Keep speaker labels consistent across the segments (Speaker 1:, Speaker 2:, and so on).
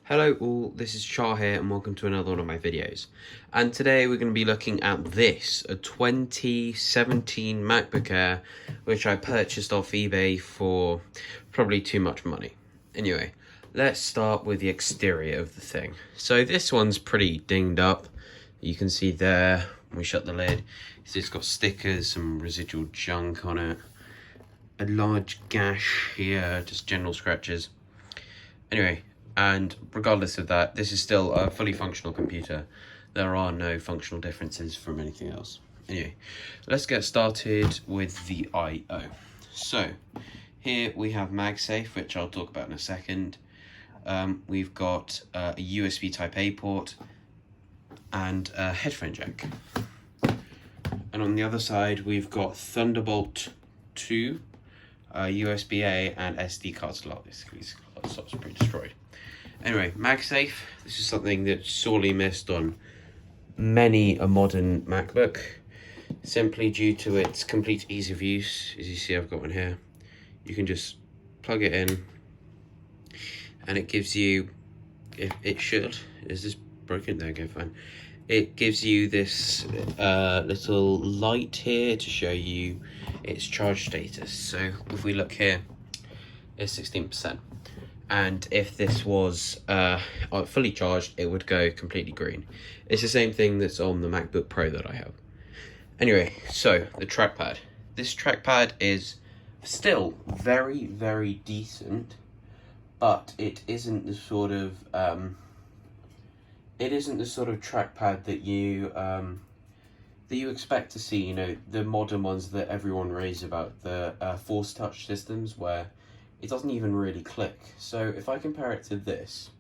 Speaker 1: Hello all, this is Char here and welcome to another one of my videos. And today we're going to be looking at this, a 2017 MacBook Air, which I purchased off eBay for probably too much money. Anyway, let's start with the exterior of the thing. So this one's pretty dinged up. You can see there, when we shut the lid, it's got stickers, some residual junk on it, a large gash here, just general scratches. Anyway, and regardless of that, this is still a fully functional computer. There are no functional differences from anything else. Anyway, let's get started with the I/O. So, here we have MagSafe, which I'll talk about in a second. We've got a USB Type A port and a headphone jack. And on the other side, we've got Thunderbolt 2, USB-A, and SD card slot. Basically, this card slot's pretty destroyed. Anyway, MagSafe, this is something that's sorely missed on many a modern MacBook, simply due to its complete ease of use. As you see, I've got one here. You can just plug it in, and it gives you, it should, is this broken? There, okay, fine. It gives you this little light here to show you its charge status. So if we look here, it's 16%. And if this was fully charged, it would go completely green. It's the same thing that's on the MacBook Pro that I have. Anyway, so the trackpad. This trackpad is still very, very decent, but it isn't the sort of trackpad that you expect to see. You know, the modern ones that everyone raves about, the Force Touch systems, where it doesn't even really click. So if I compare it to this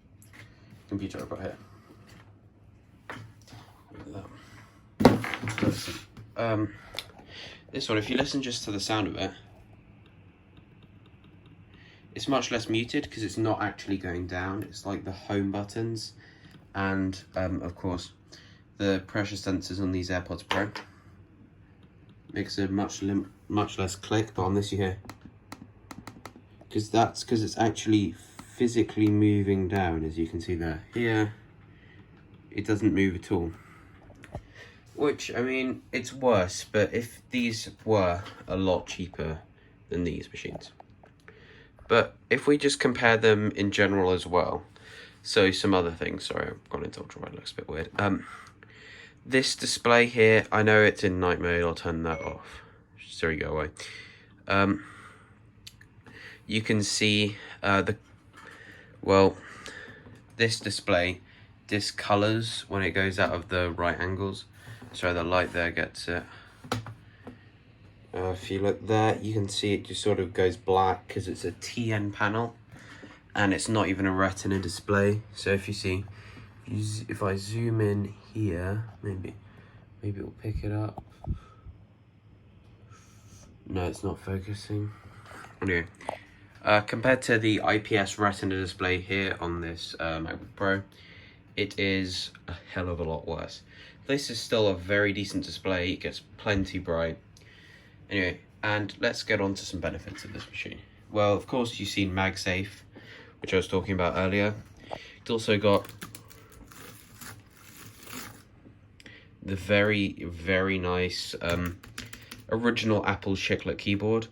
Speaker 1: computer I've got here, this one, if you listen just to the sound of it, it's much less muted because it's not actually going down. It's like the home buttons and of course the pressure sensors on these AirPods Pro makes a much less click, but on this you hear, because it's actually physically moving down, as you can see there. Here, it doesn't move at all. Which, I mean, it's worse, but if these were a lot cheaper than these machines. But if we just compare them in general as well, so some other things, sorry, I've gone into ultrawide, looks a bit weird. This display here, I know it's in night mode, I'll turn that off. Sorry, go away. You can see this display discolors when it goes out of the right angles. Sorry, the light there gets it. If you look there, you can see it just sort of goes black because it's a TN panel and it's not even a retina display. So if you see, if I zoom in here, maybe it'll pick it up. No, it's not focusing. Anyway. Compared to the IPS Retina display here on this MacBook Pro, it is a hell of a lot worse. This is still a very decent display, it gets plenty bright. Anyway, and let's get on to some benefits of this machine. Well, of course, you've seen MagSafe, which I was talking about earlier. It's also got the very, very nice original Apple chiclet keyboard.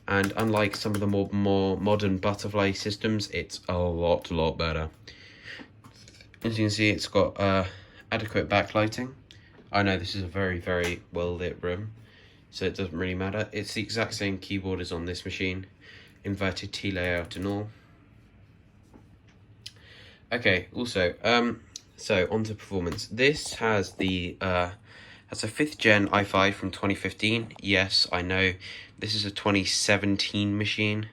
Speaker 1: And unlike some of the more modern butterfly systems, it's a lot better. As you can see, it's got adequate backlighting. I know this is a very, very well lit room, so it doesn't really matter. It's the exact same keyboard as on this machine, inverted T layout and all. Okay, also, so onto performance. This has the that's a 5th gen i5 from 2015. Yes, I know this is a 2017 machine.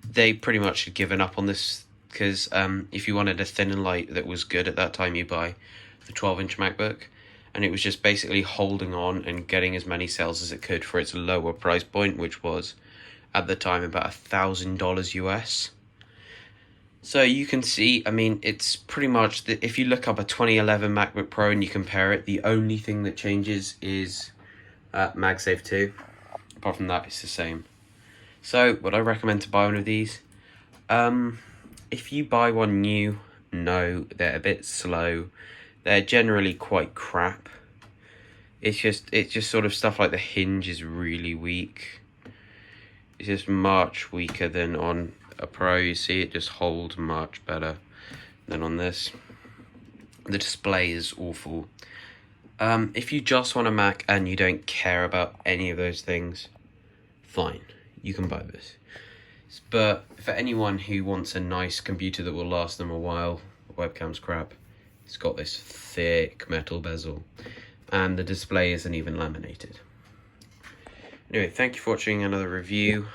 Speaker 1: They pretty much had given up on this because if you wanted a thin and light that was good at that time, you buy the 12-inch MacBook, and it was just basically holding on and getting as many sales as it could for its lower price point, which was at the time about $1,000 US. So you can see, I mean, it's pretty much, if you look up a 2011 MacBook Pro and you compare it, the only thing that changes is MagSafe 2. Apart from that, it's the same. So, would I recommend to buy one of these? If you buy one new, No, they're a bit slow. They're generally quite crap. It's just sort of stuff like the hinge is really weak. It's just much weaker than on a Pro. You see, it just holds much better than on this. The display is awful. If you just want a Mac and you don't care about any of those things, fine, you can buy this. But for anyone who wants a nice computer that will last them a while, the webcam's crap. It's got this thick metal bezel, and the display isn't even laminated. Anyway, thank you for watching another review.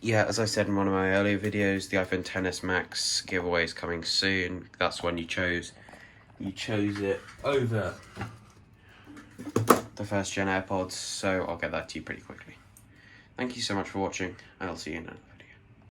Speaker 1: Yeah, as I said in one of my earlier videos, the iPhone XS Max giveaway is coming soon. That's one you chose. You chose it over the first gen AirPods, so I'll get that to you pretty quickly. Thank you so much for watching, and I'll see you in another.